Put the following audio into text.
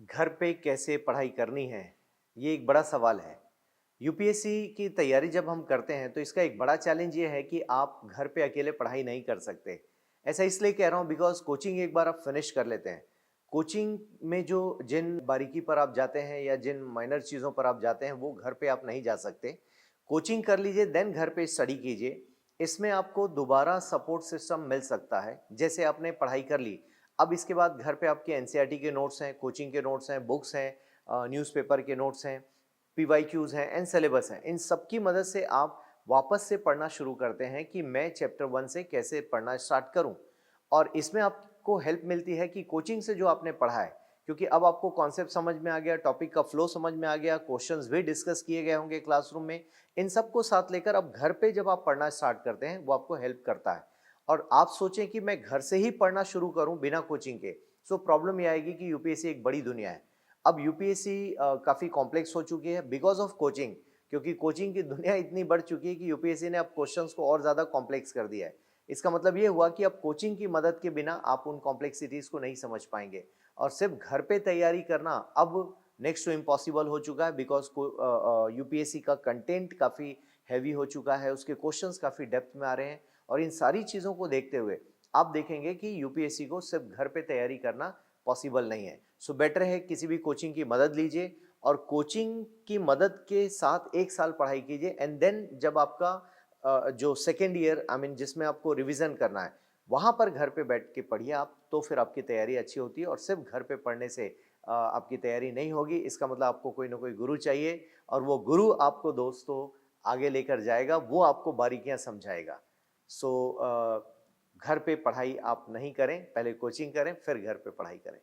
घर पे कैसे पढ़ाई करनी है, ये एक बड़ा सवाल है। यूपीएससी की तैयारी जब हम करते हैं तो इसका एक बड़ा चैलेंज ये है कि आप घर पे अकेले पढ़ाई नहीं कर सकते। ऐसा इसलिए कह रहा हूँ बिकॉज़ कोचिंग एक बार आप फिनिश कर लेते हैं। कोचिंग में जो जिन बारीकी पर आप जाते हैं या जिन माइनर चीज़ों पर आप जाते हैं वो घर पे आप नहीं जा सकते। कोचिंग कर लीजिए देन घर पे स्टडी कीजिए। इसमें आपको दोबारा सपोर्ट सिस्टम मिल सकता है। जैसे आपने पढ़ाई कर ली, अब इसके बाद घर पे आपके एनसीईआरटी के नोट्स हैं, कोचिंग के नोट्स हैं, बुक्स हैं, न्यूज़पेपर के नोट्स हैं, पीवाईक्यूज़ हैं एंड सिलेबस हैं। इन सब की मदद से आप वापस से पढ़ना शुरू करते हैं कि मैं चैप्टर 1 से कैसे पढ़ना स्टार्ट करूं। और इसमें आपको हेल्प मिलती है कि कोचिंग से जो आपने पढ़ा है, क्योंकि अब आपको कॉन्सेप्ट समझ में आ गया, टॉपिक का फ्लो समझ में आ गया, क्वेश्चंस भी डिस्कस किए गए होंगे क्लासरूम में। इन सबको साथ लेकर अब घर पे जब आप पढ़ना स्टार्ट करते हैं वो आपको हेल्प करता है। और आप सोचें कि मैं घर से ही पढ़ना शुरू करूं बिना कोचिंग के, सो प्रॉब्लम ये आएगी कि यूपीएससी एक बड़ी दुनिया है। अब यूपीएससी काफ़ी कॉम्प्लेक्स हो चुकी है बिकॉज ऑफ कोचिंग, क्योंकि कोचिंग की दुनिया इतनी बढ़ चुकी है कि यूपीएससी ने अब क्वेश्चंस को और ज़्यादा कॉम्प्लेक्स कर दिया है। इसका मतलब ये हुआ कि अब कोचिंग की मदद के बिना आप उन कॉम्प्लेक्सिटीज़ को नहीं समझ पाएंगे। और सिर्फ घर पे तैयारी करना अब नेक्स्ट टू इम्पॉसिबल हो चुका है बिकॉज यूपीएससी का कंटेंट काफ़ी हैवी हो चुका है, उसके क्वेश्चंस काफ़ी डेप्थ में आ रहे हैं। और इन सारी चीज़ों को देखते हुए आप देखेंगे कि यूपीएससी को सिर्फ घर पे तैयारी करना पॉसिबल नहीं है। सो बेटर है किसी भी कोचिंग की मदद लीजिए और कोचिंग की मदद के साथ 1 साल पढ़ाई कीजिए एंड देन जब आपका जो सेकेंड ईयर आई मीन जिसमें आपको रिवीजन करना है, वहाँ पर घर पे बैठ के पढ़िए आप, तो फिर आपकी तैयारी अच्छी होती है। और सिर्फ घर पे पढ़ने से आपकी तैयारी नहीं होगी। इसका मतलब आपको कोई ना कोई गुरु चाहिए और वो गुरु आपको दोस्तों आगे लेकर जाएगा, वो आपको बारीकियाँ समझाएगा। सो घर पे पढ़ाई आप नहीं करें, पहले कोचिंग करें, फिर घर पे पढ़ाई करें।